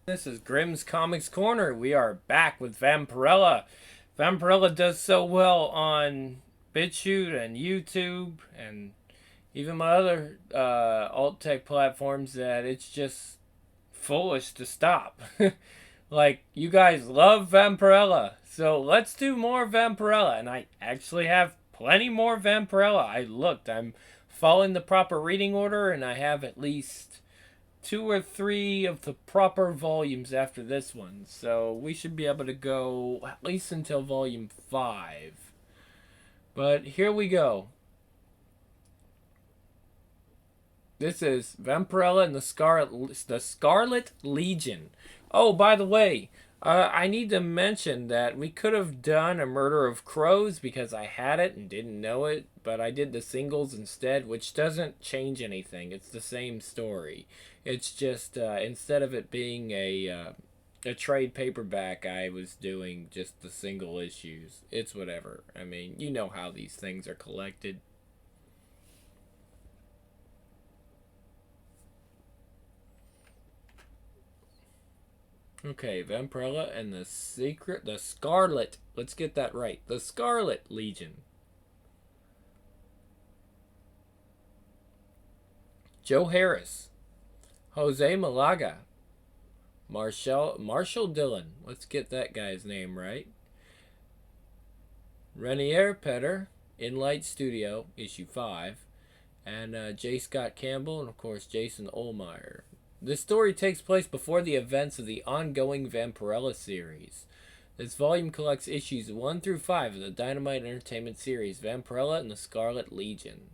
This is Grimm's Comics Corner. We are back with Vampirella. Vampirella does so well on BitChute and YouTube and even my other alt tech platforms that it's just foolish to stop. Like, you guys love Vampirella, so let's do more Vampirella. And I actually have plenty more Vampirella. I'm following the proper reading order, and I have at least two or three of the proper volumes after this one. So we should be able to go at least until volume 5. But here we go. This is Vampirella and the Scarlet Legion. Oh, by the way, I need to mention that we could have done A Murder of Crows because I had it and didn't know it, but I did the singles instead, which doesn't change anything. It's the same story. It's just instead of it being a trade paperback, I was doing just the single issues. It's whatever. I mean, you know how these things are collected. Okay, Vampirella and the Scarlet. Let's get that right. The Scarlet Legion. Joe Harris, Jose Malaga, Marshall Dillon. Let's get that guy's name right. Renier Petter, Inlight Studio, issue 5, and J. Scott Campbell, and of course Jason Olmeyer. This story takes place before the events of the ongoing Vampirella series. This volume collects issues 1 through 5 of the Dynamite Entertainment series, Vampirella and the Scarlet Legion.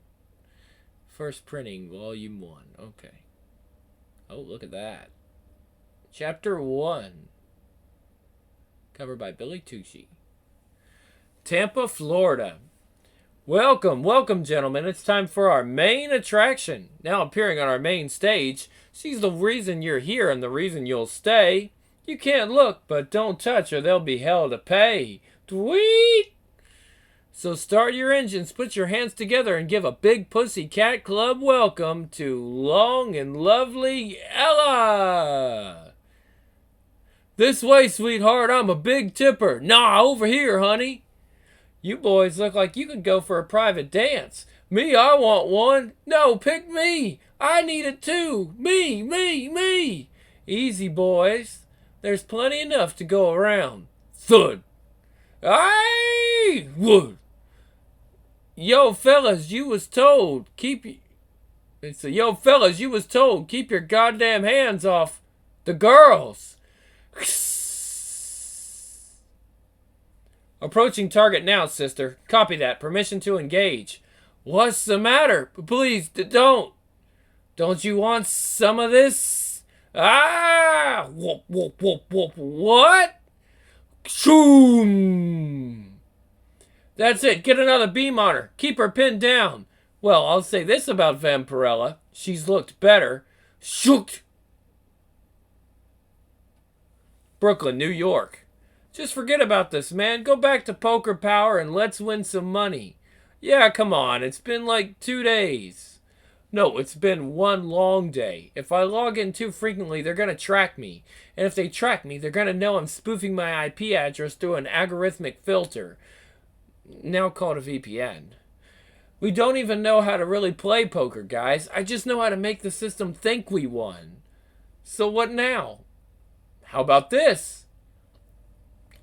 First printing, volume 1. Okay. Oh, look at that. Chapter 1. Covered by Billy Tucci. Tampa, Florida. Welcome, gentlemen. It's time for our main attraction. Now appearing on our main stage, she's the reason you're here and the reason you'll stay. You can't look, but don't touch or there'll be hell to pay. Tweet! So start your engines, put your hands together, and give a big pussy cat club welcome to long and lovely Ella! This way, sweetheart, I'm a big tipper. Nah, over here, honey. You boys look like you could go for a private dance. Me, I want one. No, pick me. I need it too. Me. Easy, boys. There's plenty enough to go around. Thud. Aye! Wood. Yo, fellas, you was told keep your goddamn hands off the girls. Approaching target now, sister. Copy that. Permission to engage. What's the matter? Please, don't. Don't you want some of this? Ah! Whoop. What? Shoom! That's it. Get another beam on her. Keep her pinned down. Well, I'll say this about Vampirella. She's looked better. Shoot! Brooklyn, New York. Just forget about this, man. Go back to Poker Power and let's win some money. Yeah, come on. It's been like 2 days. No, it's been one long day. If I log in too frequently, they're going to track me. And if they track me, they're going to know I'm spoofing my IP address through an algorithmic filter, now called a VPN. We don't even know how to really play poker, guys. I just know how to make the system think we won. So what now? How about this?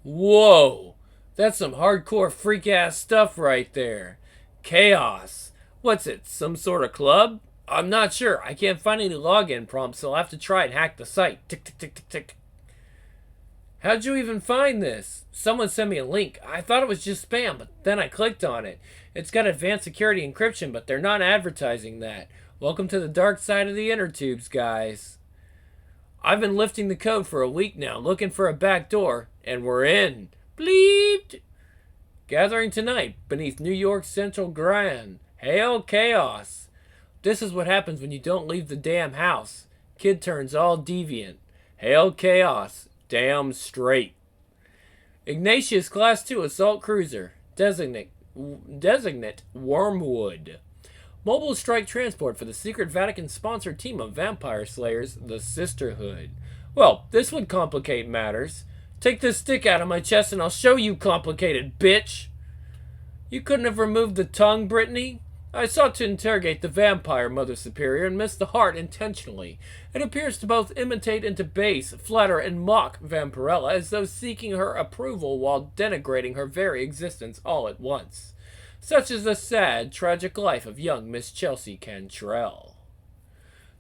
Whoa, that's some hardcore freak-ass stuff right there. Chaos. What's it, some sort of club? I'm not sure. I can't find any login prompts, so I'll have to try and hack the site. Tick. How'd you even find this? Someone sent me a link. I thought it was just spam, but then I clicked on it. It's got advanced security encryption, but they're not advertising that. Welcome to the dark side of the inner tubes, guys. I've been lifting the code for a week now, looking for a back door, and we're in. Bleeped! Gathering tonight beneath New York's Central Grand. Hail chaos. This is what happens when you don't leave the damn house. Kid turns all deviant. Hail chaos. Damn straight. Ignatius Class 2 Assault Cruiser. Designate Wormwood. Mobile strike transport for the secret Vatican-sponsored team of vampire slayers, the Sisterhood. Well, this would complicate matters. Take this stick out of my chest and I'll show you complicated, bitch. You couldn't have removed the tongue, Brittany? I sought to interrogate the vampire, Mother Superior, and missed the heart intentionally. It appears to both imitate and debase, flatter, and mock Vampirella, as though seeking her approval while denigrating her very existence all at once. Such is the sad, tragic life of young Miss Chelsea Cantrell.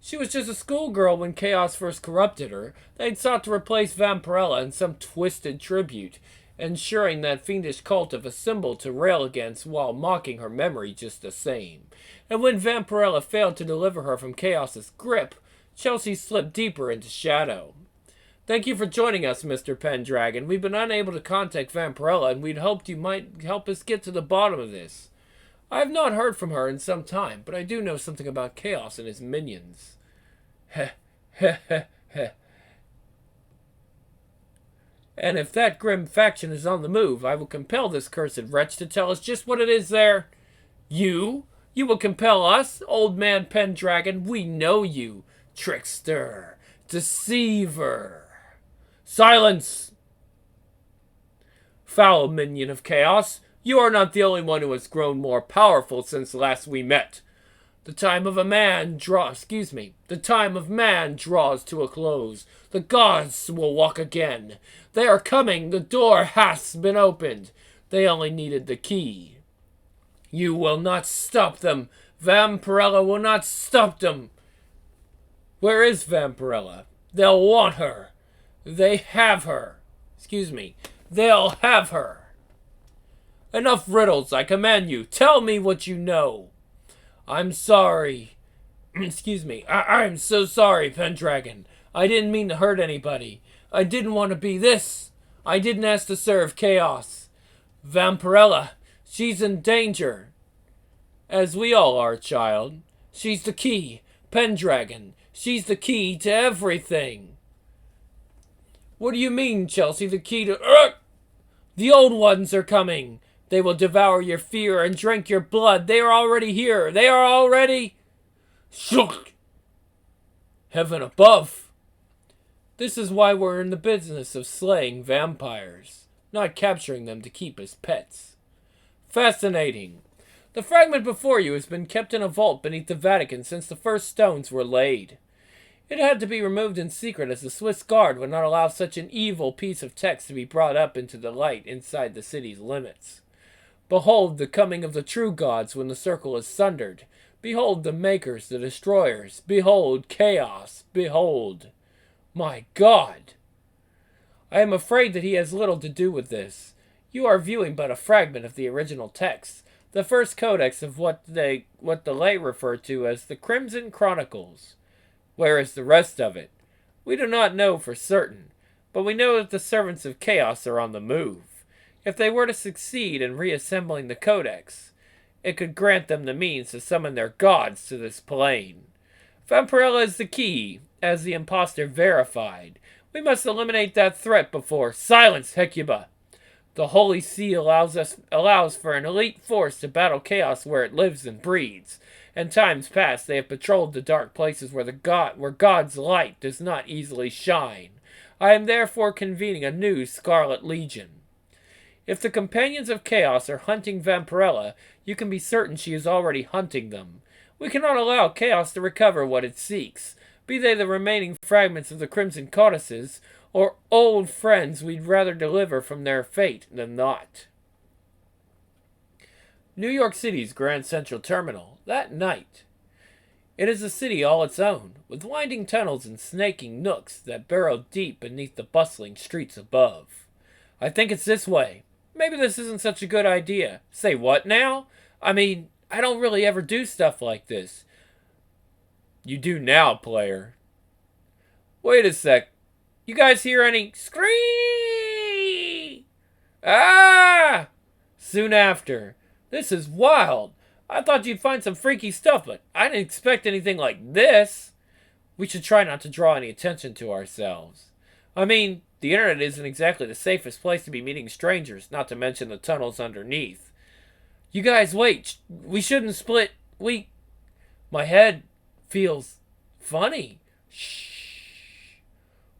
She was just a schoolgirl when chaos first corrupted her. They'd sought to replace Vampirella in some twisted tribute, ensuring that fiendish cult of a symbol to rail against while mocking her memory just the same. And when Vampirella failed to deliver her from chaos's grip, Chelsea slipped deeper into shadow. Thank you for joining us, Mr. Pendragon. We've been unable to contact Vampirella, and we'd hoped you might help us get to the bottom of this. I have not heard from her in some time, but I do know something about Chaos and his minions. Heh, heh, heh, heh. And if that grim faction is on the move, I will compel this cursed wretch to tell us just what it is there. You? You will compel us, old man Pendragon? We know you. Trickster. Deceiver. Silence! Foul minion of chaos, you are not the only one who has grown more powerful since last we met. The time of man draws to a close. The gods will walk again. They are coming. The door has been opened. They only needed the key. You will not stop them. Vampirella will not stop them. Where is Vampirella? They'll want her. They have her. They'll have her. Enough riddles, I command you. Tell me what you know. I'm sorry. I'm so sorry, Pendragon. I didn't mean to hurt anybody. I didn't want to be this. I didn't ask to serve chaos. Vampirella, she's in danger. As we all are, child. She's the key. Pendragon, she's the key to everything. What do you mean, Chelsea? The key to... The old ones are coming. They will devour your fear and drink your blood. They are already here. They are already... Shook! Heaven above. This is why we're in the business of slaying vampires, not capturing them to keep as pets. Fascinating. The fragment before you has been kept in a vault beneath the Vatican since the first stones were laid. It had to be removed in secret as the Swiss Guard would not allow such an evil piece of text to be brought up into the light inside the city's limits. Behold the coming of the true gods when the circle is sundered. Behold the makers, the destroyers. Behold chaos. Behold. My God! I am afraid that he has little to do with this. You are viewing but a fragment of the original text, the first codex of what the lay refer to as the Crimson Chronicles. Where is the rest of it? We do not know for certain, but we know that the servants of chaos are on the move. If they were to succeed in reassembling the codex, it could grant them the means to summon their gods to this plane. Vampirella is the key, as the impostor verified. We must eliminate that threat before... Silence, Hecuba! The Holy See allows for an elite force to battle chaos where it lives and breeds. In times past, they have patrolled the dark places where God's light does not easily shine. I am therefore convening a new Scarlet Legion. If the companions of chaos are hunting Vampirella, you can be certain she is already hunting them. We cannot allow chaos to recover what it seeks, be they the remaining fragments of the Crimson Codices, or old friends we'd rather deliver from their fate than not. New York City's Grand Central Terminal, that night. It is a city all its own, with winding tunnels and snaking nooks that burrow deep beneath the bustling streets above. I think it's this way. Maybe this isn't such a good idea. Say what now? I mean, I don't really ever do stuff like this. You do now, player. Wait a sec. You guys hear any scream? Ah! Soon after. This is wild. I thought you'd find some freaky stuff, but I didn't expect anything like this. We should try not to draw any attention to ourselves. I mean, the internet isn't exactly the safest place to be meeting strangers, not to mention the tunnels underneath. You guys, wait. We shouldn't split. My head feels funny. Shh.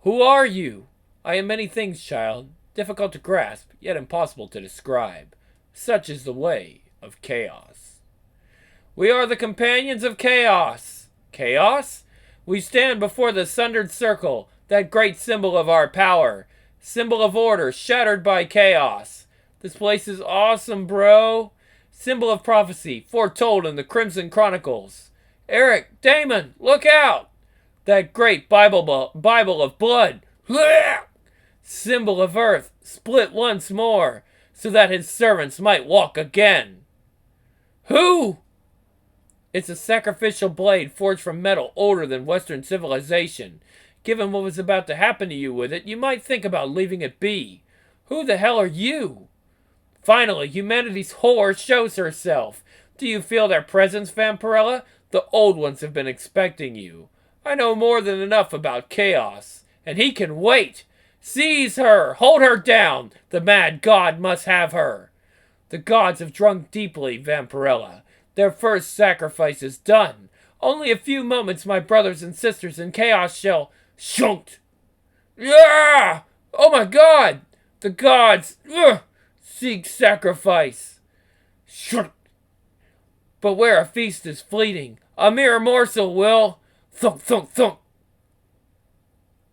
Who are you? I am many things, child, difficult to grasp, yet impossible to describe. Such is the way of chaos. We are the companions of chaos. Chaos? We stand before the sundered circle, that great symbol of our power. Symbol of order shattered by chaos. This place is awesome, bro. Symbol of prophecy foretold in the Crimson Chronicles. Eric, Damon, look out! That great Bible of blood. Symbol of earth split once more, so that his servants might walk again. Who? It's a sacrificial blade forged from metal older than Western civilization. Given what was about to happen to you with it, you might think about leaving it be. Who the hell are you? Finally, humanity's whore shows herself. Do you feel their presence, Vampirella? The old ones have been expecting you. I know more than enough about chaos, and he can wait. Seize her! Hold her down! The mad god must have her. The gods have drunk deeply, Vampirella. Their first sacrifice is done. Only a few moments, my brothers and sisters in chaos shall shunt. Yeah! Oh my god! The gods seek sacrifice. Shunt. But where a feast is fleeting, a mere morsel will thunk, thunk, thunk.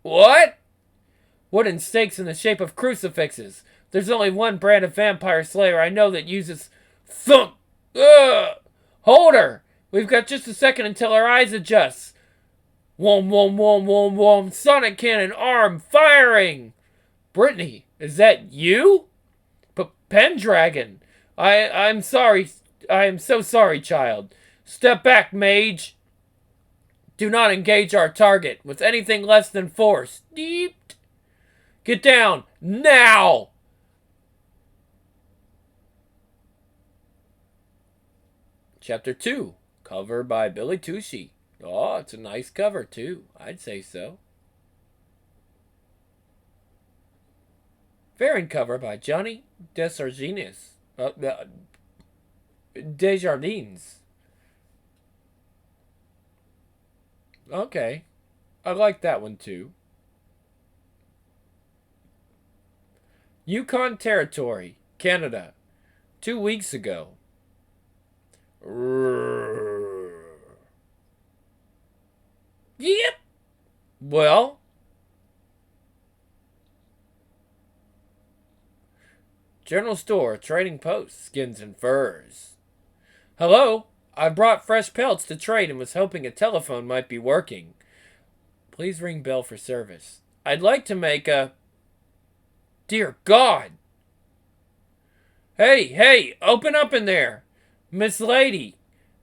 What? Wooden stakes in the shape of crucifixes. There's only one brand of vampire slayer I know that uses thunk. Hold her! We've got just a second until our eyes adjust. Wom, wom, wom, wom, wom. Sonic cannon arm firing. Brittany, is that you? Pendragon. I'm sorry. I am so sorry, child. Step back, mage. Do not engage our target with anything less than force. Deep. Get down now. Chapter 2. Cover by Billy Tushy. Oh, it's a nice cover, too. I'd say so. Variant cover by Johnny Desjardins. Okay. I like that one, too. Yukon Territory, Canada. 2 weeks ago. Yep. Well. General store, trading post, skins and furs. Hello? I brought fresh pelts to trade and was hoping a telephone might be working. Please ring bell for service. I'd like to make a... Dear God! Hey, open up in there! Miss Lady,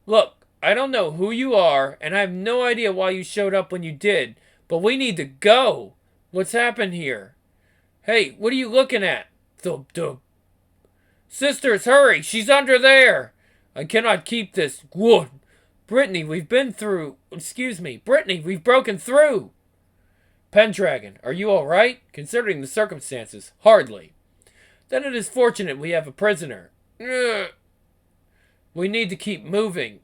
look, I don't know who you are, and I have no idea why you showed up when you did, but we need to go. What's happened here? Hey, what are you looking at? Thub, thub. Sisters, hurry! She's under there! I cannot keep this. Whoa. Brittany, we've broken through! Pendragon, are you alright? Considering the circumstances, hardly. Then it is fortunate we have a prisoner. Ugh. We need to keep moving.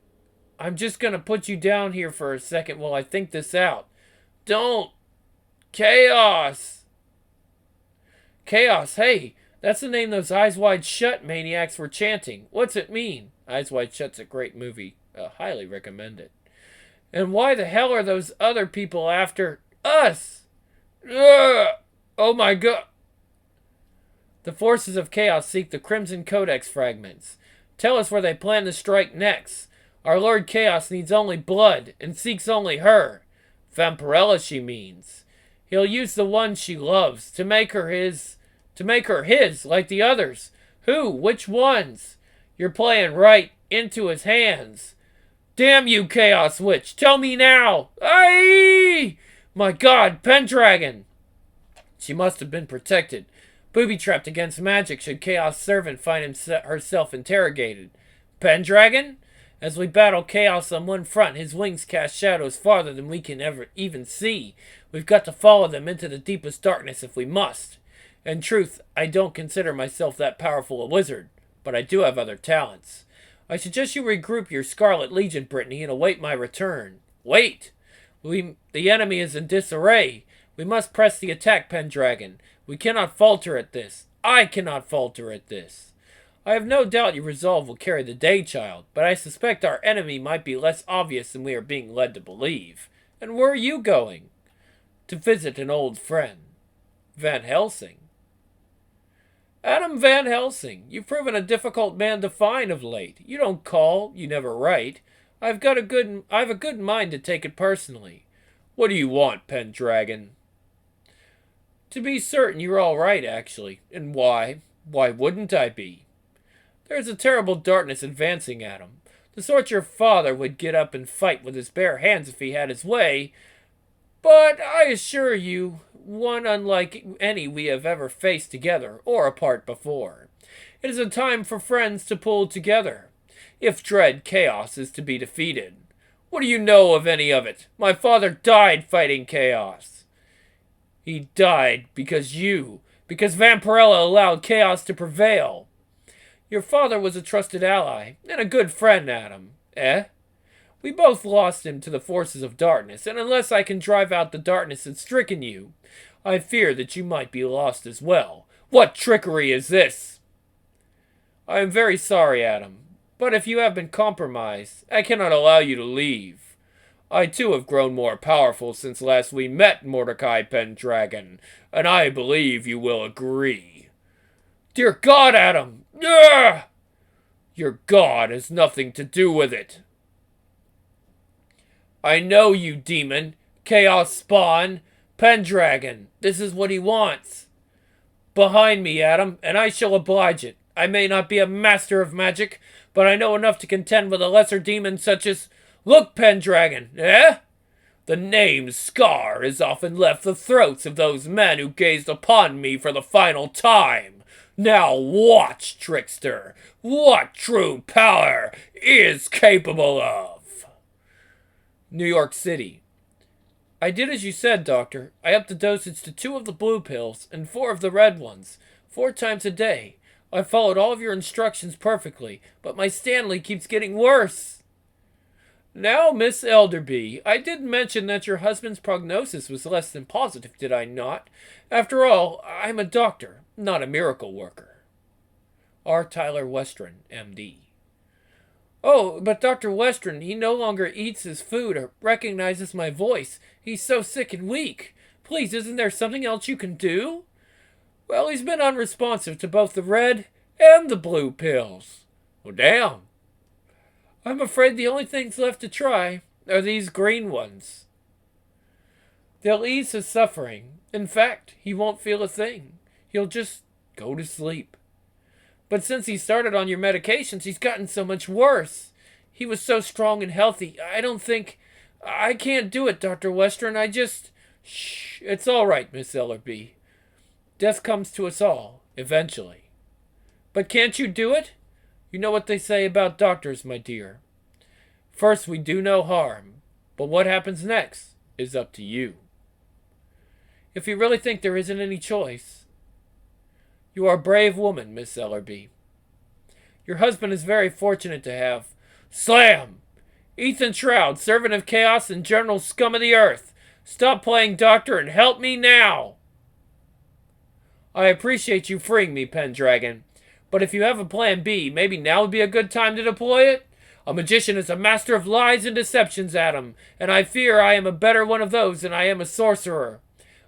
I'm just gonna put you down here for a second while I think this out. Don't! Chaos! Chaos, hey! That's the name those Eyes Wide Shut maniacs were chanting. What's it mean? Eyes Wide Shut's a great movie. Highly recommend it. And why the hell are those other people after us? Ugh! Oh my god! The forces of chaos seek the Crimson Codex fragments. Tell us where they plan to strike next. Our Lord Chaos needs only blood and seeks only her. Vampirella, she means. He'll use the one she loves to make her his like the others. Who? Which ones? You're playing right into his hands. Damn you, Chaos Witch! Tell me now! Aye! My god, Pendragon! She must have been protected. Booby-trapped against magic should Chaos Servant find herself interrogated. Pendragon? As we battle Chaos on one front, his wings cast shadows farther than we can ever even see. We've got to follow them into the deepest darkness if we must. In truth, I don't consider myself that powerful a wizard, but I do have other talents. I suggest you regroup your Scarlet Legion, Brittany, and await my return. Wait! The enemy is in disarray. We must press the attack, Pendragon. We cannot falter at this. I cannot falter at this. I have no doubt your resolve will carry the day, child, but I suspect our enemy might be less obvious than we are being led to believe. And where are you going? To visit an old friend. Van Helsing. Adam Van Helsing, you've proven a difficult man to find of late. You don't call, you never write. I've a good mind to take it personally. What do you want, Pendragon? To be certain, you're all right, actually. And why? Why wouldn't I be? There's a terrible darkness advancing at him. The sort your father would get up and fight with his bare hands if he had his way. But I assure you, one unlike any we have ever faced together or apart before. It is a time for friends to pull together, if dread chaos is to be defeated. What do you know of any of it? My father died fighting chaos. He died because Vampirella allowed chaos to prevail. Your father was a trusted ally, and a good friend, Adam. Eh? We both lost him to the forces of darkness, and unless I can drive out the darkness that's stricken you, I fear that you might be lost as well. What trickery is this? I am very sorry, Adam, but if you have been compromised, I cannot allow you to leave. I too have grown more powerful since last we met, Mordecai Pendragon, and I believe you will agree. Dear God, Adam! Ugh! Your God has nothing to do with it. I know you, demon. Chaos spawn. Pendragon. This is what he wants. Behind me, Adam, and I shall oblige it. I may not be a master of magic, but I know enough to contend with a lesser demon such as... Look, Pendragon, eh? The name Scar has often left the throats of those men who gazed upon me for the final time. Now watch, trickster, what true power is capable of. New York City. I did as you said, Doctor. I upped the dosage to 2 of the blue pills and 4 of the red ones, 4 times a day. I followed all of your instructions perfectly, but my Stanley keeps getting worse. Now, Miss Elderby, I did mention that your husband's prognosis was less than positive, did I not? After all, I'm a doctor, not a miracle worker. R. Tyler Westron, M.D. Oh, but Dr. Westron, he no longer eats his food or recognizes my voice. He's so sick and weak. Please, isn't there something else you can do? Well, he's been unresponsive to both the red and the blue pills. Well, damn. I'm afraid the only things left to try are these green ones. They'll ease his suffering. In fact, he won't feel a thing. He'll just go to sleep. But since he started on your medications, he's gotten so much worse. He was so strong and healthy. I can't do it, Dr. Westron. Shh. It's all right, Miss Ellerby. Death comes to us all, eventually. But can't you do it? You know what they say about doctors, my dear. First, we do no harm, but what happens next is up to you. If you really think there isn't any choice, you are a brave woman, Miss Ellerby. Your husband is very fortunate to have... Slam! Ethan Shroud, servant of chaos and general scum of the earth. Stop playing doctor and help me now! I appreciate you freeing me, Pendragon. But if you have a plan B, maybe now would be a good time to deploy it? A magician is a master of lies and deceptions, Adam, and I fear I am a better one of those than I am a sorcerer.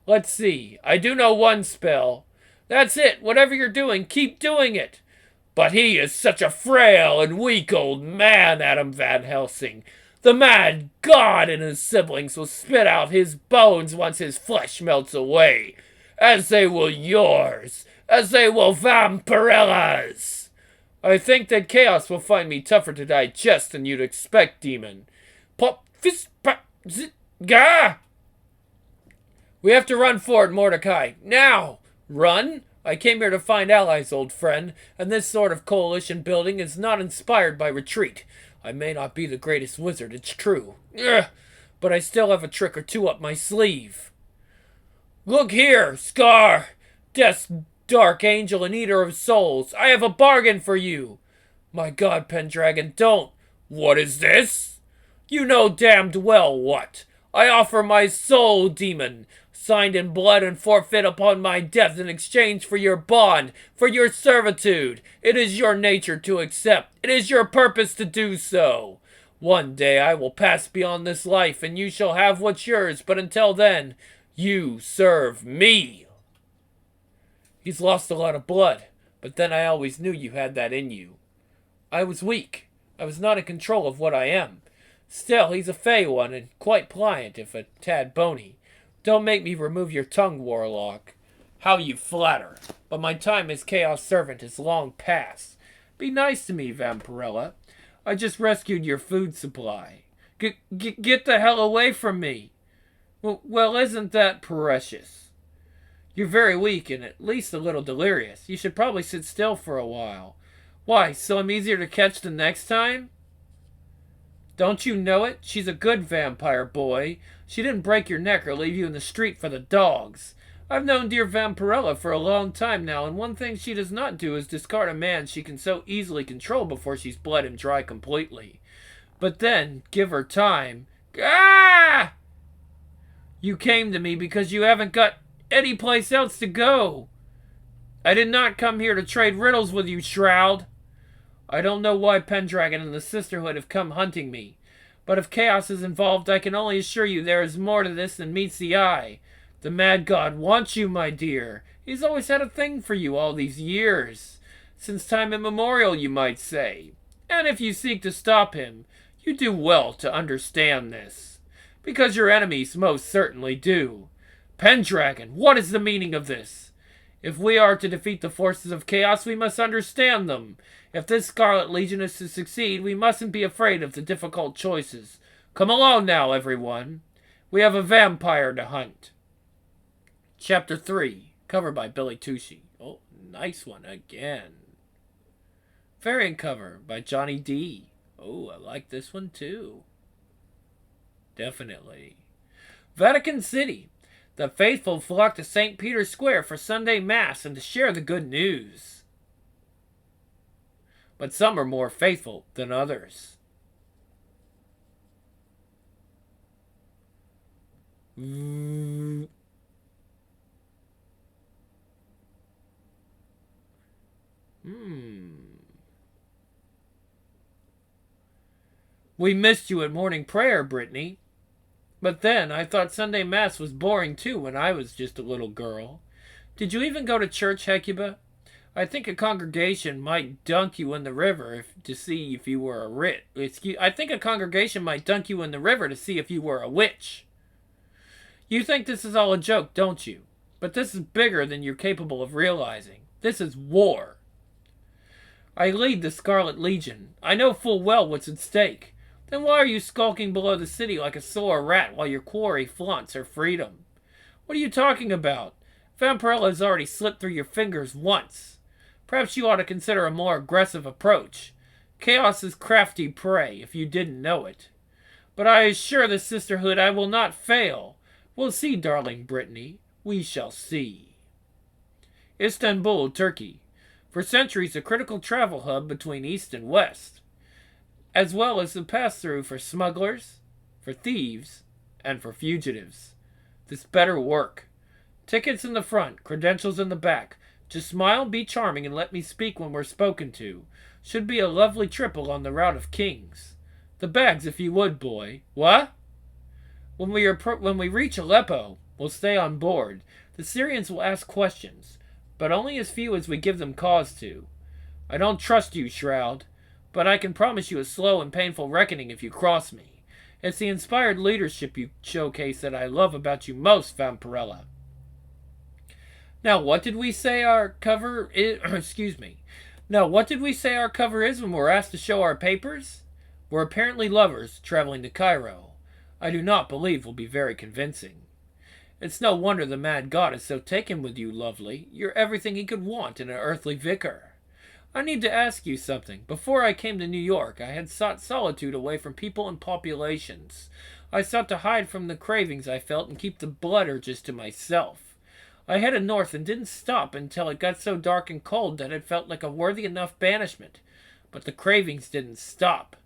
Let's see. I do know one spell. That's it. Whatever you're doing, keep doing it. But he is such a frail and weak old man, Adam Van Helsing. The mad god and his siblings will spit out his bones once his flesh melts away, as they will yours. As they will Vampirella's. I think that chaos will find me tougher to digest than you'd expect, demon. Pop, fist, pop, zit, gah! We have to run for it, Mordecai. Now! Run? I came here to find allies, old friend, and this sort of coalition building is not inspired by retreat. I may not be the greatest wizard, it's true. Ugh, but I still have a trick or two up my sleeve. Look here, Scar! Death's dark angel and eater of souls, I have a bargain for you. My God, Pendragon, don't. What is this? You know damned well what. I offer my soul, demon. signed in blood and forfeit upon my death in exchange for your bond, for your servitude. It is your nature to accept. It is your purpose to do so. One day I will pass beyond this life, and you shall have what's yours, but until then, you serve me. He's lost a lot of blood, but then I always knew you had that in you. I was weak. I was not in control of what I am. Still, he's a fey one, and quite pliant, if a tad bony. Don't make me remove your tongue, Warlock. How you flatter. But my time as Chaos Servant is long past. Be nice to me, Vampirella. I just rescued your food supply. Get the hell away from me. Well, isn't that precious? You're very weak and at least a little delirious. You should probably sit still for a while. Why, so I'm easier to catch the next time? Don't you know it? She's a good vampire, boy. She didn't break your neck or leave you in the street for the dogs. I've known dear Vampirella for a long time now, and one thing she does not do is discard a man she can so easily control before she's bled him dry completely. But then, give her time. Ah! You came to me because you haven't got any place else to go. I did not come here to trade riddles with you, Shroud. I don't know why Pendragon and the Sisterhood have come hunting me, but if chaos is involved, I can only assure you there is more to this than meets the eye. The Mad God wants you, my dear. He's always had a thing for you all these years. Since time immemorial, you might say. And if you seek to stop him, you do well to understand this. Because your enemies most certainly do. Pendragon, what is the meaning of this? If we are to defeat the forces of chaos, we must understand them. If this Scarlet Legion is to succeed, we mustn't be afraid of the difficult choices. Come along now, everyone. We have a vampire to hunt. Chapter 3, cover by Billy Tucci. Oh, nice one again. Variant cover by Johnny D. Oh, I like this one too. Definitely. Vatican City. The faithful flock to St. Peter's Square for Sunday Mass and to share the good news. But some are more faithful than others. We missed you at morning prayer, Brittany. But then, I thought Sunday Mass was boring too when I was just a little girl. Did you even go to church, Hecuba? I think a congregation might dunk you in the river to see if you were a witch. You think this is all a joke, don't you? But this is bigger than you're capable of realizing. This is war. I lead the Scarlet Legion. I know full well what's at stake. Then why are you skulking below the city like a sore rat while your quarry flaunts her freedom? What are you talking about? Vampirella has already slipped through your fingers once. Perhaps you ought to consider a more aggressive approach. Chaos is crafty prey, if you didn't know it. But I assure the Sisterhood I will not fail. We'll see, darling Brittany. We shall see. Istanbul, Turkey. For centuries a critical travel hub between East and West, as well as the pass-through for smugglers, for thieves, and for fugitives. This better work. Tickets in the front, credentials in the back. Just smile, be charming, and let me speak when we're spoken to. Should be a lovely trip along the route of kings. The bags, if you would, boy. What? When we reach Aleppo, we'll stay on board. The Syrians will ask questions, but only as few as we give them cause to. I don't trust you, Shroud, but I can promise you a slow and painful reckoning if you cross me. It's the inspired leadership you showcase that I love about you most, Vampirella. Now, what did we say our cover is? Now, what did we say our cover is when we're asked to show our papers? We're apparently lovers traveling to Cairo. I do not believe will be very convincing. It's no wonder the Mad God is so taken with you, lovely. You're everything he could want in an earthly vicar. I need to ask you something. Before I came to New York, I had sought solitude away from people and populations. I sought to hide from the cravings I felt and keep the blood urges to myself. I headed north and didn't stop until it got so dark and cold that it felt like a worthy enough banishment. But the cravings didn't stop.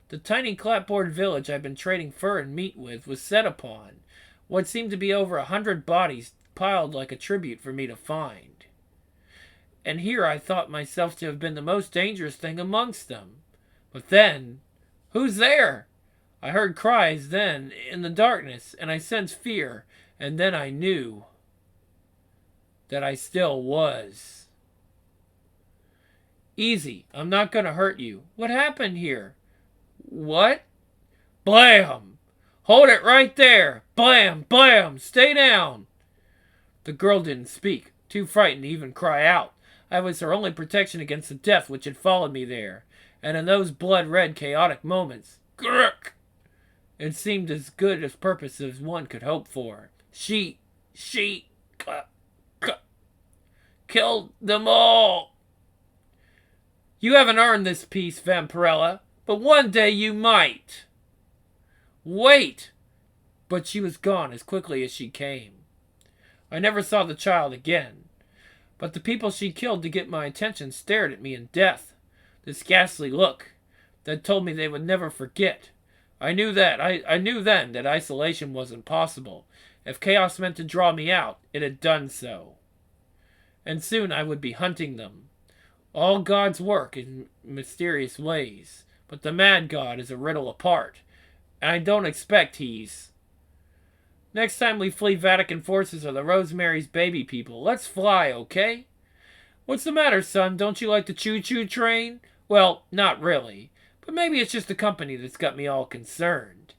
The tiny clapboard village I'd been trading fur and meat with was set upon. what seemed to be over 100 bodies piled like a tribute for me to find. And here I thought myself to have been the most dangerous thing amongst them. But then, who's there? I heard cries then in the darkness, and I sensed fear, and then I knew that I still was. Easy, I'm not gonna hurt you. What happened here? What? Blam! Hold it right there! Blam! Blam! Stay down! The girl didn't speak, too frightened to even cry out. I was her only protection against the death which had followed me there. And in those blood-red, chaotic moments, grrk, it seemed as good a purpose as one could hope for. She killed them all. You haven't earned this peace, Vampirella, but one day you might. Wait! But she was gone as quickly as she came. I never saw the child again, but the people she killed to get my attention stared at me in death. This ghastly look that told me they would never forget. I knew then that isolation wasn't possible. If chaos meant to draw me out, it had done so. And soon I would be hunting them. All gods work in mysterious ways, but the mad god is a riddle apart, and I don't expect he's. Next time we flee Vatican forces or the Rosemary's Baby people, let's fly, okay? What's the matter, son? Don't you like the choo-choo train? Well, not really, but maybe it's just the company that's got me all concerned.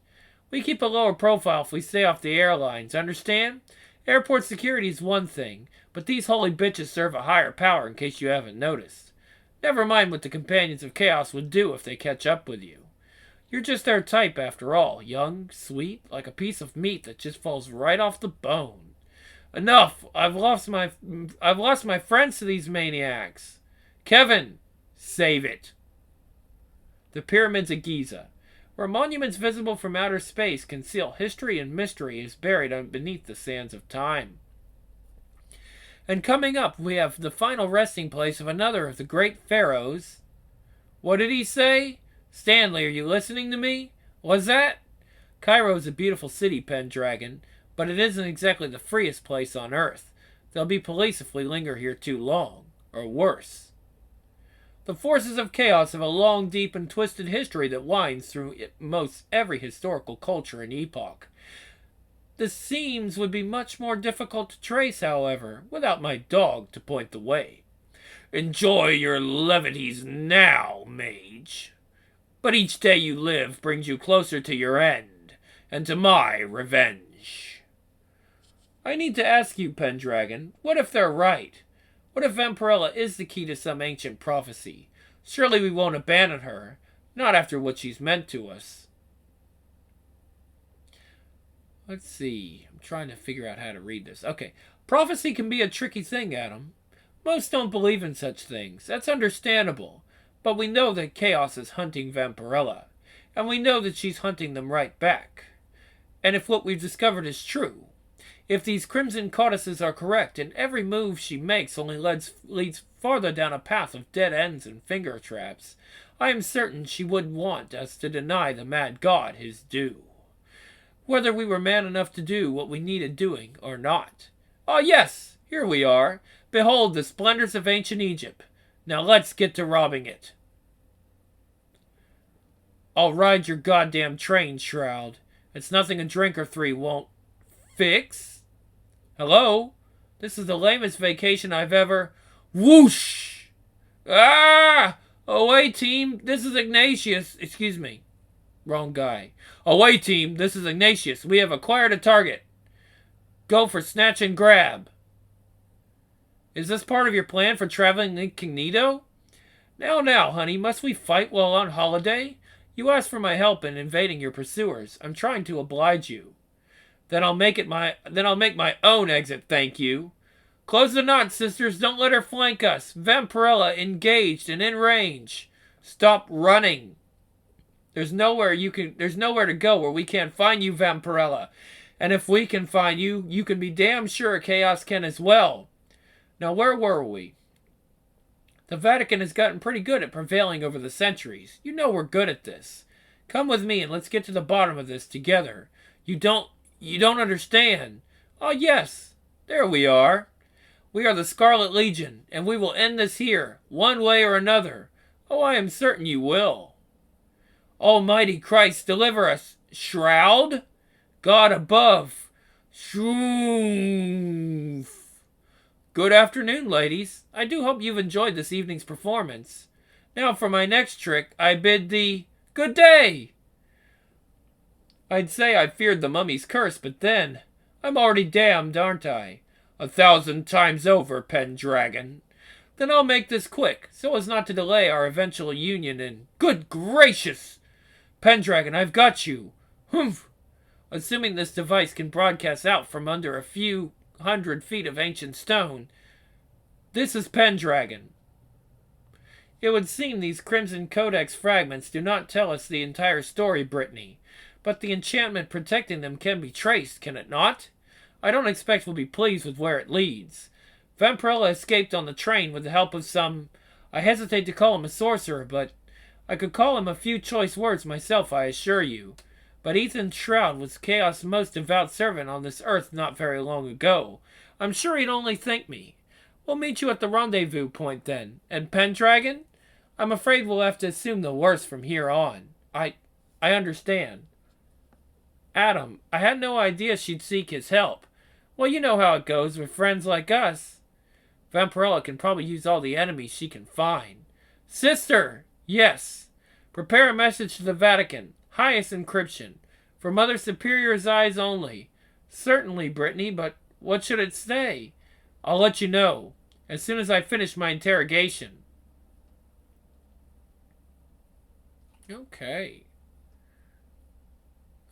We keep a lower profile if we stay off the airlines, understand? Airport security's one thing, but these holy bitches serve a higher power in case you haven't noticed. Never mind what the companions of chaos would do if they catch up with you. You're just their type after all, young, sweet, like a piece of meat that just falls right off the bone. Enough! I've lost my friends to these maniacs. Kevin, save it. The Pyramids of Giza. Where monuments visible from outer space conceal history and mystery is buried beneath the sands of time. And coming up, we have the final resting place of another of the great pharaohs. What did he say? Stanley, are you listening to me? Was that? Cairo's a beautiful city, Pendragon, but it isn't exactly the freest place on Earth. There'll be police if we linger here too long, or worse. The forces of chaos have a long, deep, and twisted history that winds through most every historical culture and epoch. The seams would be much more difficult to trace, however, without my dog to point the way. Enjoy your levities now, mage. But each day you live brings you closer to your end, and to my revenge. I need to ask you, Pendragon, what if they're right? What if Vampirella is the key to some ancient prophecy? Surely we won't abandon her, not after what she's meant to us. Let's see, I'm trying to figure out how to read this. Okay, prophecy can be a tricky thing, Adam. Most don't believe in such things, that's understandable. But we know that chaos is hunting Vampirella, and we know that she's hunting them right back. And if what we've discovered is true, if these crimson codices are correct, and every move she makes only leads farther down a path of dead ends and finger traps, I am certain she would want us to deny the mad god his due. Whether we were man enough to do what we needed doing or not. Ah, yes, here we are. Behold the splendors of ancient Egypt. Now let's get to robbing it. I'll ride your goddamn train, Shroud. It's nothing a drink or three won't fix. Hello? This is the lamest vacation I've ever... Whoosh! Ah! Away, team. This is Ignatius. Excuse me. Wrong guy. Away, team. This is Ignatius. We have acquired a target. Go for snatch and grab. Is this part of your plan for traveling incognito? Now, honey, must we fight while on holiday? You asked for my help in invading your pursuers. I'm trying to oblige you. Then I'll make my own exit, thank you. Close the knot, sisters. Don't let her flank us. Vampirella engaged and in range. Stop running. There's nowhere to go where we can't find you, Vampirella. And if we can find you, you can be damn sure Chaos can as well. Now, where were we? The Vatican has gotten pretty good at prevailing over the centuries. You know we're good at this. Come with me and let's get to the bottom of this together. You don't You don't understand. Oh, yes. There we are. We are the Scarlet Legion, and we will end this here, one way or another. Oh, I am certain you will. Almighty Christ, deliver us. Shroud? God above. Shroom. Good afternoon, ladies. I do hope you've enjoyed this evening's performance. Now for my next trick, I bid thee good day. I'd say I feared the mummy's curse, but then, I'm already damned, aren't I? 1,000 times over, Pendragon. Then I'll make this quick, so as not to delay our eventual union and... Good gracious! Pendragon, I've got you. Humph! Assuming this device can broadcast out from under a few 100 feet of ancient stone. This is Pendragon. It would seem these Crimson Codex fragments do not tell us the entire story, Brittany. But the enchantment protecting them can be traced, can it not? I don't expect we'll be pleased with where it leads. Vampirella escaped on the train with the help of some... I hesitate to call him a sorcerer, but I could call him a few choice words myself, I assure you. But Ethan Shroud was Chaos' most devout servant on this earth not very long ago. I'm sure he'd only thank me. We'll meet you at the rendezvous point then. And Pendragon? I'm afraid we'll have to assume the worst from here on. I understand. Adam, I had no idea she'd seek his help. Well, you know how it goes with friends like us. Vampirella can probably use all the enemies she can find. Sister! Yes. Prepare a message to the Vatican. Highest encryption. For Mother Superior's eyes only. Certainly, Brittany, but what should it say? I'll let you know, as soon as I finish my interrogation. Okay.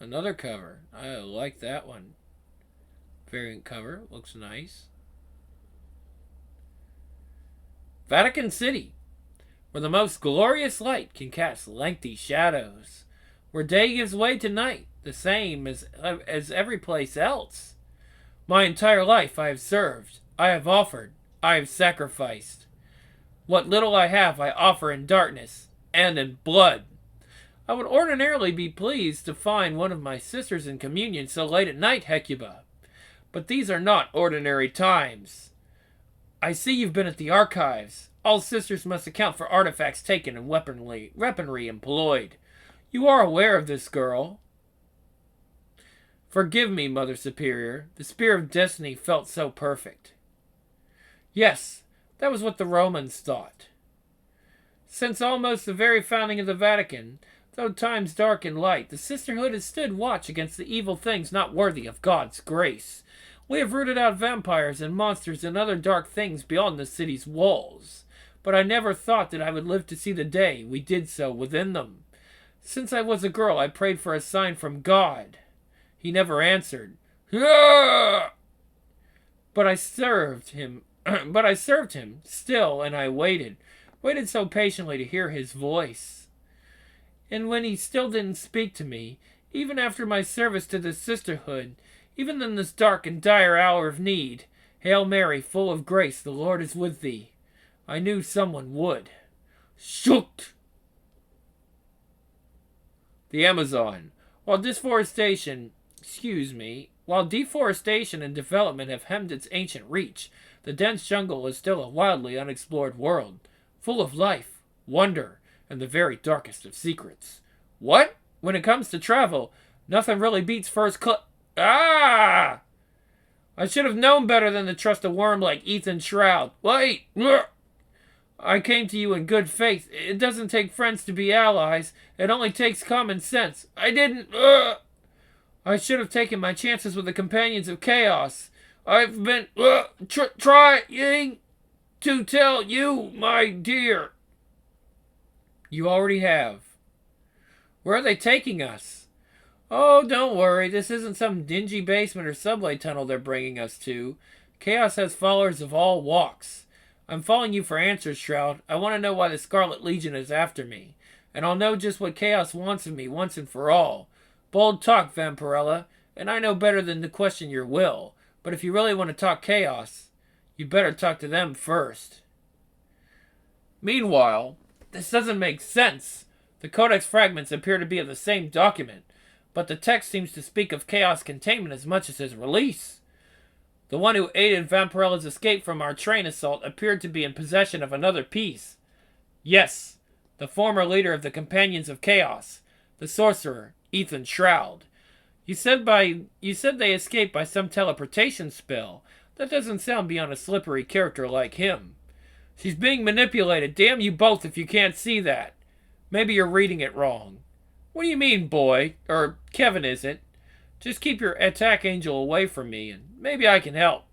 Another cover. I like that one. Variant cover. Looks nice. Vatican City, where the most glorious light can cast lengthy shadows. Where day gives way to night, the same as every place else. My entire life I have served. I have offered. I have sacrificed. What little I have I offer in darkness and in blood. I would ordinarily be pleased to find one of my sisters in communion so late at night, Hecuba. But these are not ordinary times. I see you've been at the archives. All sisters must account for artifacts taken and weaponry employed. You are aware of this, girl. Forgive me, Mother Superior. The spear of destiny felt so perfect. Yes, that was what the Romans thought. Since almost the very founding of the Vatican, though times dark and light, the sisterhood has stood watch against the evil things not worthy of God's grace. We have rooted out vampires and monsters and other dark things beyond the city's walls. But I never thought that I would live to see the day we did so within them. Since I was a girl, I prayed for a sign from God. He never answered. But I served him. Still, and I waited so patiently to hear his voice. And when he still didn't speak to me, even after my service to the sisterhood, even in this dark and dire hour of need, Hail Mary, full of grace, the Lord is with thee, I knew someone would. Shoot! The Amazon. While deforestation and development have hemmed its ancient reach, the dense jungle is still a wildly unexplored world, full of life, wonder, and the very darkest of secrets. What? When it comes to travel, nothing really beats first class. I should have known better than to trust a worm like Ethan Shroud. Wait! I came to you in good faith. It doesn't take friends to be allies. It only takes common sense. I didn't... I should have taken my chances with the companions of chaos. I've been... trying to tell you, my dear. You already have. Where are they taking us? Oh, don't worry. This isn't some dingy basement or subway tunnel they're bringing us to. Chaos has followers of all walks. I'm following you for answers, Shroud. I want to know why the Scarlet Legion is after me. And I'll know just what Chaos wants of me once and for all. Bold talk, Vampirella. And I know better than to question your will. But if you really want to talk Chaos, you better talk to them first. Meanwhile, this doesn't make sense. The Codex fragments appear to be of the same document. but the text seems to speak of chaos containment as much as his release. The one who aided Vampirella's escape from our train assault appeared to be in possession of another piece. Yes, the former leader of the Companions of Chaos, the sorcerer, Ethan Shroud. You said they escaped by some teleportation spell. That doesn't sound beyond a slippery character like him. She's being manipulated. Damn you both if you can't see that. Maybe you're reading it wrong. What do you mean, boy? Or Kevin isn't. Just keep your attack angel away from me, and maybe I can help.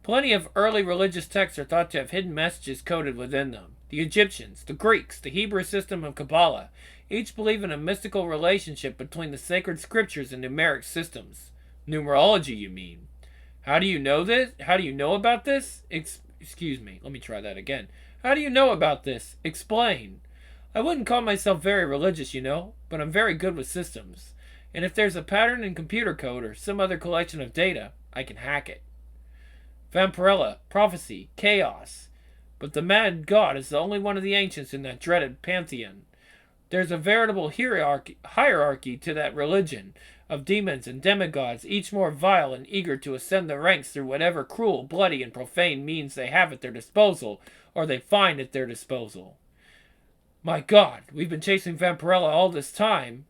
Plenty of early religious texts are thought to have hidden messages coded within them. The Egyptians, the Greeks, the Hebrew system of Kabbalah, each believe in a mystical relationship between the sacred scriptures and numeric systems. Numerology, you mean. How do you know this? How do you know about this? Excuse me, let me try that again. How do you know about this? Explain. I wouldn't call myself very religious, you know, but I'm very good with systems. And if there's a pattern in computer code or some other collection of data, I can hack it. Vampirella, prophecy, chaos. But the mad god is the only one of the ancients in that dreaded pantheon. There's a veritable hierarchy to that religion of demons and demigods, each more vile and eager to ascend the ranks through whatever cruel, bloody, and profane means they have at their disposal, or they find at their disposal. My God, we've been chasing Vampirella all this time,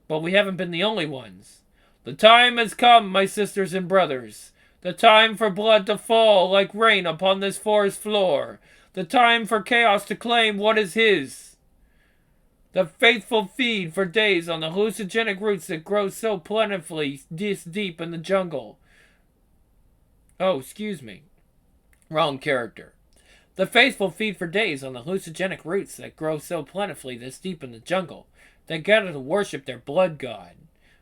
but we haven't been the only ones. The time has come, my sisters and brothers. The time for blood to fall like rain upon this forest floor. The time for chaos to claim what is his. The faithful feed for days on the hallucinogenic roots that grow so plentifully this deep in the jungle. Oh, excuse me. Wrong character. The faithful feed for days on the hallucinogenic roots that grow so plentifully this deep in the jungle. They gather to worship their blood god.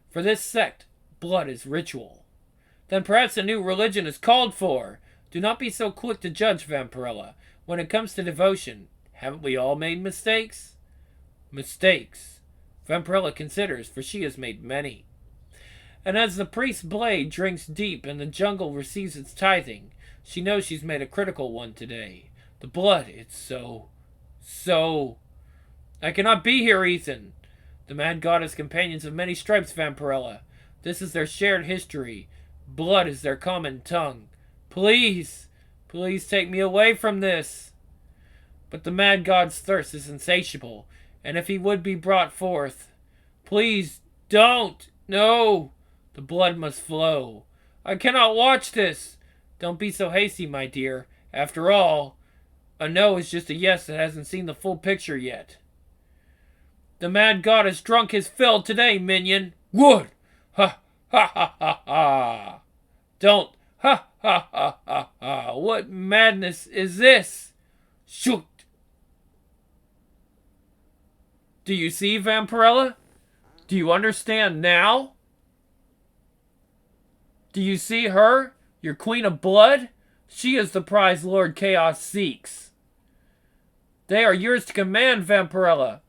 For this sect, blood is ritual. Then perhaps a new religion is called for. Do not be so quick to judge, Vampirella. When it comes to devotion, haven't we all made mistakes? Mistakes. Vampirella considers, for she has made many. And as the priest's blade drinks deep and the jungle receives its tithing, she knows she's made a critical one today. The blood, it's so... I cannot be here, Ethan. The mad god has companions of many stripes, Vampirella. This is their shared history. Blood is their common tongue. Please, please take me away from this. But the mad god's thirst is insatiable, and if he would be brought forth... Please, don't! No! The blood must flow. I cannot watch this! Don't be so hasty, my dear. After all, a no is just a yes that hasn't seen the full picture yet. The mad god has drunk his fill today, minion. Good! Ha ha ha ha ha! Don't! Ha ha ha ha ha! What madness is this? Shoot! Do you see, Vampirella? Do you understand now? Do you see her, your queen of blood? She is the prize Lord Chaos seeks. They are yours to command, Vampirella.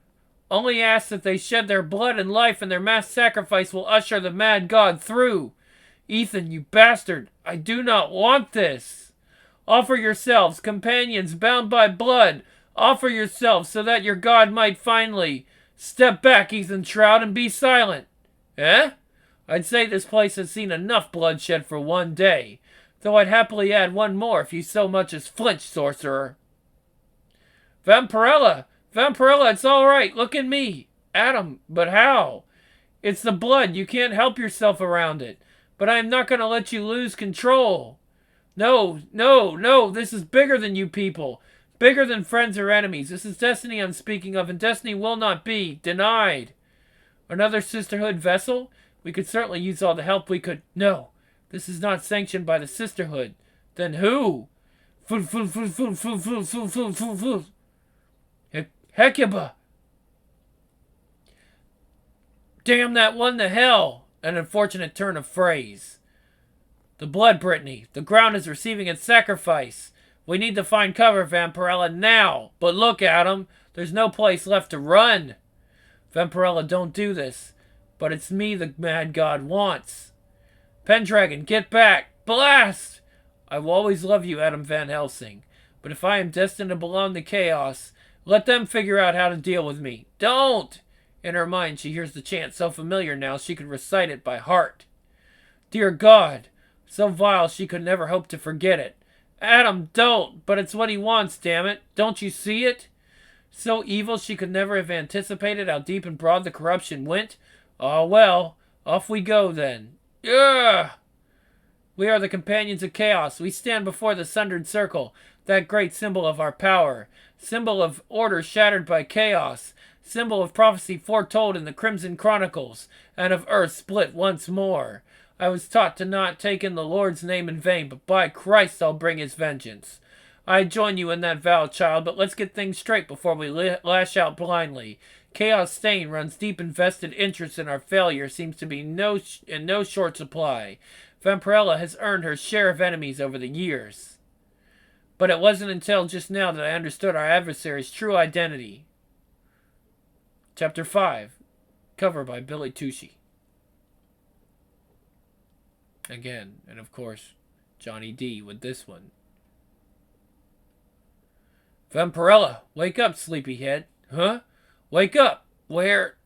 Only ask that they shed their blood and life, and their mass sacrifice will usher the mad god through. Ethan, you bastard, I do not want this. Offer yourselves, companions bound by blood. Offer yourselves so that your god might finally... Step back, Ethan Shroud, and be silent. Eh? I'd say this place has seen enough bloodshed for one day, though I'd happily add one more if you so much as flinch, sorcerer. Vampirella! Vampirella, it's all right. Look at me. Adam, but how? It's the blood. You can't help yourself around it. But I am not going to let you lose control. No, no, no. This is bigger than you people. Bigger than friends or enemies. This is destiny I'm speaking of, and destiny will not be denied. Another sisterhood vessel? We could certainly use all the help we could... No, this is not sanctioned by the sisterhood. Then who? Hecuba! Damn that one to hell! An unfortunate turn of phrase. The blood, Brittany. The ground is receiving its sacrifice. We need to find cover, Vampirella, now. But look, Adam, there's no place left to run. Vampirella, don't do this. But it's me the mad god wants. Pendragon, get back. Blast! I will always love you, Adam Van Helsing. But if I am destined to belong to Chaos, let them figure out how to deal with me. Don't! In her mind, she hears the chant so familiar now she could recite it by heart. Dear God, so vile she could never hope to forget it. Adam, don't! But it's what he wants, damn it. Don't you see it? So evil she could never have anticipated how deep and broad the corruption went? Ah, well, off we go then. Ugh! We are the companions of chaos. We stand before the sundered circle, that great symbol of our power, symbol of order shattered by chaos, symbol of prophecy foretold in the Crimson Chronicles, and of earth split once more. I was taught to not take in the Lord's name in vain, but by Christ I'll bring his vengeance. I join you in that vow, child, but let's get things straight before we lash out blindly. Chaos Stain runs deep invested interest in our failure, seems to be in no short supply. Vampirella has earned her share of enemies over the years. But it wasn't until just now that I understood our adversary's true identity. Chapter 5. Cover by Billy Tucci. Again, and of course, Johnny D with this one. Vampirella, wake up, sleepyhead. Huh? Wake up. Where?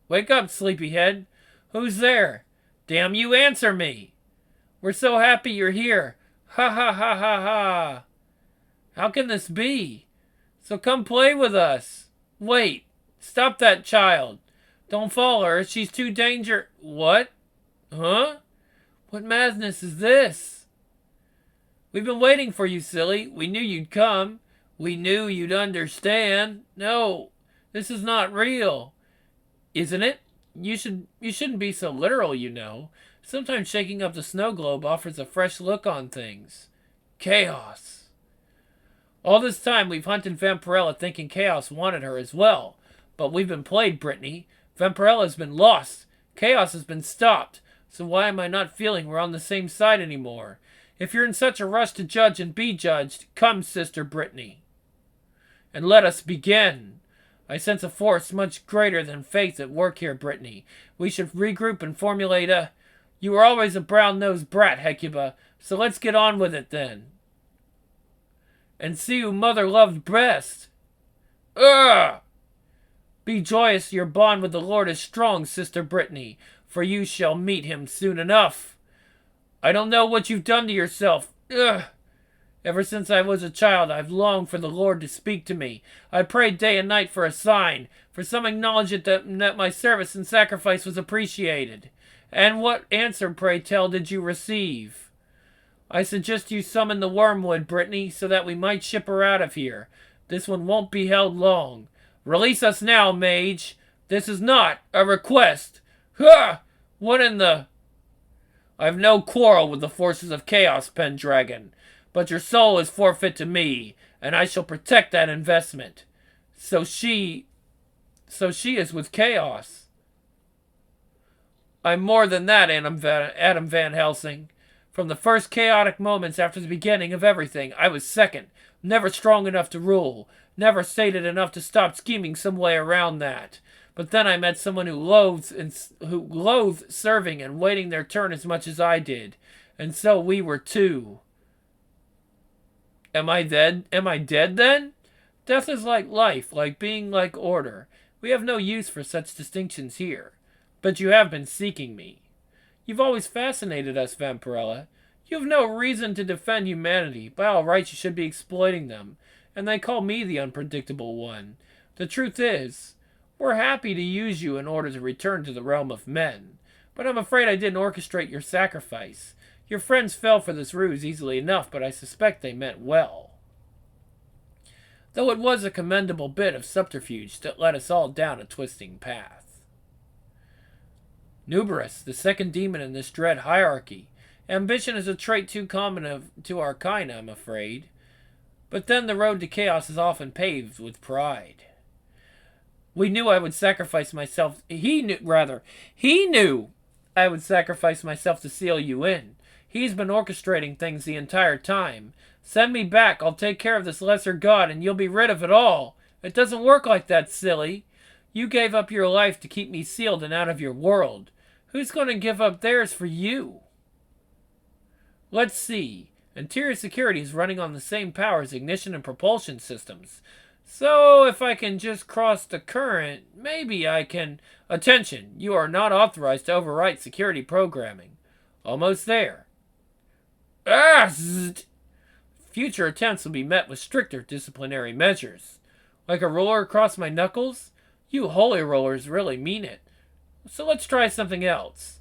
Wake up, sleepyhead. Who's there? Damn you, answer me. We're so happy you're here. Ha ha ha ha ha. How can this be? So come play with us. Wait. Stop that child. Don't follow her. She's too dangerous. What? Huh? What madness is this? We've been waiting for you, silly. We knew you'd come. We knew you'd understand. No, this is not real. Isn't it? You shouldn't be so literal, you know. Sometimes shaking up the snow globe offers a fresh look on things. Chaos. All this time we've hunted Vampirella thinking Chaos wanted her as well. But we've been played, Brittany. Vampirella's been lost. Chaos has been stopped. So why am I not feeling we're on the same side anymore? If you're in such a rush to judge and be judged, come, Sister Brittany. And let us begin. I sense a force much greater than faith at work here, Brittany. We should regroup and formulate a... You were always a brown-nosed brat, Hecuba, so let's get on with it then. And see who Mother loved best. Ugh! Be joyous your bond with the Lord is strong, Sister Brittany, for you shall meet him soon enough. I don't know what you've done to yourself. Ugh! Ever since I was a child, I've longed for the Lord to speak to me. I prayed day and night for a sign, for some acknowledgement that my service and sacrifice was appreciated. And what answer, pray tell, did you receive? I suggest you summon the wormwood, Brittany, so that we might ship her out of here. This one won't be held long. Release us now, mage. This is not a request. Ha! What in the... I've no quarrel with the forces of chaos, Pendragon. But your soul is forfeit to me, and I shall protect that investment. So she is with chaos. I'm more than that, Adam Van Helsing. From the first chaotic moments after the beginning of everything, I was second, never strong enough to rule, never sated enough to stop scheming some way around that. But then I met someone who loathed serving and waiting their turn as much as I did, and so we were two. Am I dead? Am I dead then? Death is like life, like being, like order. We have no use for such distinctions here. But you have been seeking me. You've always fascinated us, Vampirella. You have no reason to defend humanity. By all rights, you should be exploiting them. And they call me the unpredictable one. The truth is, we're happy to use you in order to return to the realm of men. But I'm afraid I didn't orchestrate your sacrifice. Your friends fell for this ruse easily enough, but I suspect they meant well. Though it was a commendable bit of subterfuge that led us all down a twisting path. Nuberus, the second demon in this dread hierarchy. Ambition is a trait too common to our kind, I'm afraid. But then the road to chaos is often paved with pride. He knew I would sacrifice myself to seal you in. He's been orchestrating things the entire time. Send me back. I'll take care of this lesser god and you'll be rid of it all. It doesn't work like that, silly. You gave up your life to keep me sealed and out of your world. Who's going to give up theirs for you? Let's see. Interior security is running on the same power as ignition and propulsion systems. So if I can just cross the current, maybe I can... Attention, you are not authorized to overwrite security programming. Almost there. Ah! Zzzt. Future attempts will be met with stricter disciplinary measures. Like a roller across my knuckles? You holy rollers really mean it. So let's try something else.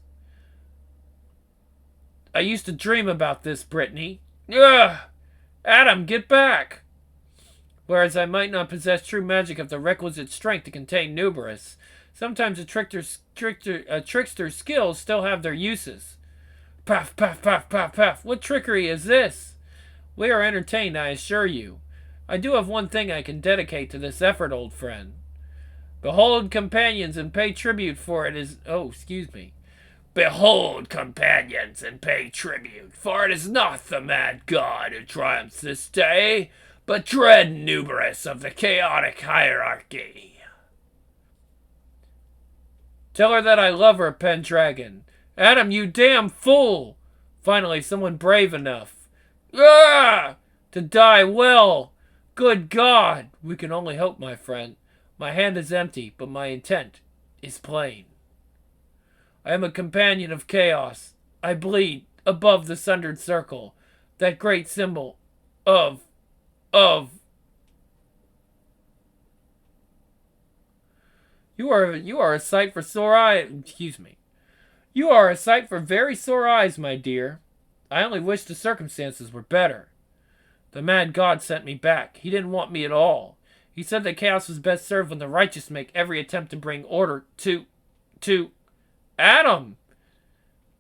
I used to dream about this, Brittany. Ugh! Adam, get back! Whereas I might not possess true magic of the requisite strength to contain Nuberus, sometimes a trickster's skills still have their uses. Puff, puff, puff, puff, puff. What trickery is this? We are entertained, I assure you. I do have one thing I can dedicate to this effort, old friend. Behold, companions, and pay tribute for it is... Oh, excuse me. Behold, companions, and pay tribute, for it is not the mad god who triumphs this day, but dread Nuberus of the chaotic hierarchy. Tell her that I love her, Pendragon. Adam, you damn fool! Finally, someone brave enough. Ah! To die well. Good God! We can only hope, my friend. My hand is empty, but my intent is plain. I am a companion of chaos. I bleed above the sundered circle, that great symbol of... You are a sight for sore eyes. Excuse me. You are a sight for very sore eyes, my dear. I only wish the circumstances were better. The mad god sent me back. He didn't want me at all. He said that chaos was best served when the righteous make every attempt to bring order to... Adam!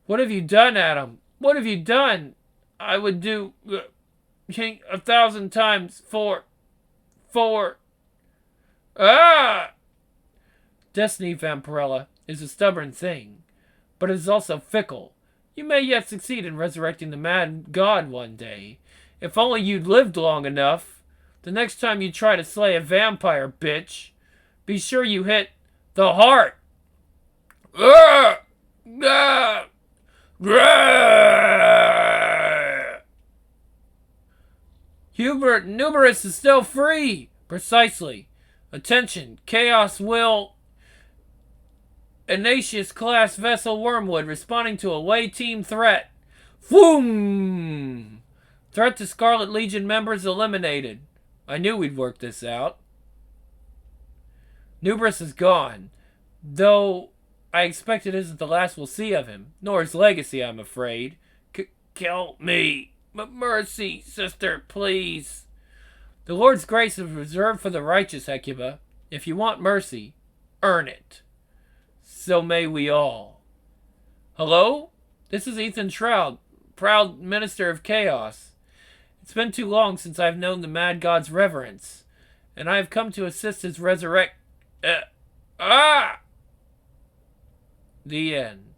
What have you done, Adam? What have you done? I would do... 1,000 times for... Ah! Destiny, Vampirella, is a stubborn thing, but it is also fickle. You may yet succeed in resurrecting the mad god one day. If only you'd lived long enough. The next time you try to slay a vampire, bitch, be sure you hit the heart. Hubert Nuberus is still free. Precisely. Attention, Chaos will... Ignatius class vessel Wormwood responding to away team threat. Boom! Threat to Scarlet Legion members eliminated. I knew we'd work this out. Nuberus is gone, though I expect it isn't the last we'll see of him, nor his legacy, I'm afraid. Kill me. Mercy, sister, please. The Lord's grace is reserved for the righteous, Hecuba. If you want mercy, earn it. So may we all. Hello? This is Ethan Shroud, proud minister of chaos. It's been too long since I've known the mad god's reverence, and I have come to assist his resurrect... The end.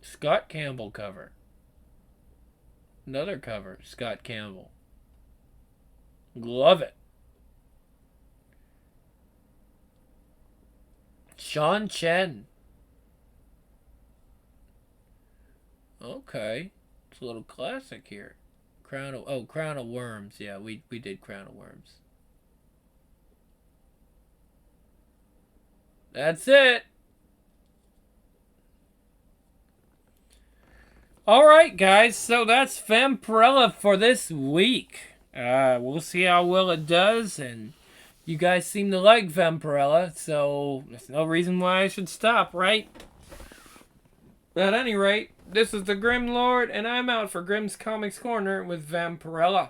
Scott Campbell cover. Another cover, Scott Campbell. Love it. Sean Chen. Okay. It's a little classic here. Crown of Worms. Yeah, we did Crown of Worms. That's it. Alright, guys. So that's Vampirella for this week. We'll see how well it does, and you guys seem to like Vampirella, so there's no reason why I should stop, right? At any rate, this is the Grim Lord, and I'm out for Grimm's Comics Corner with Vampirella.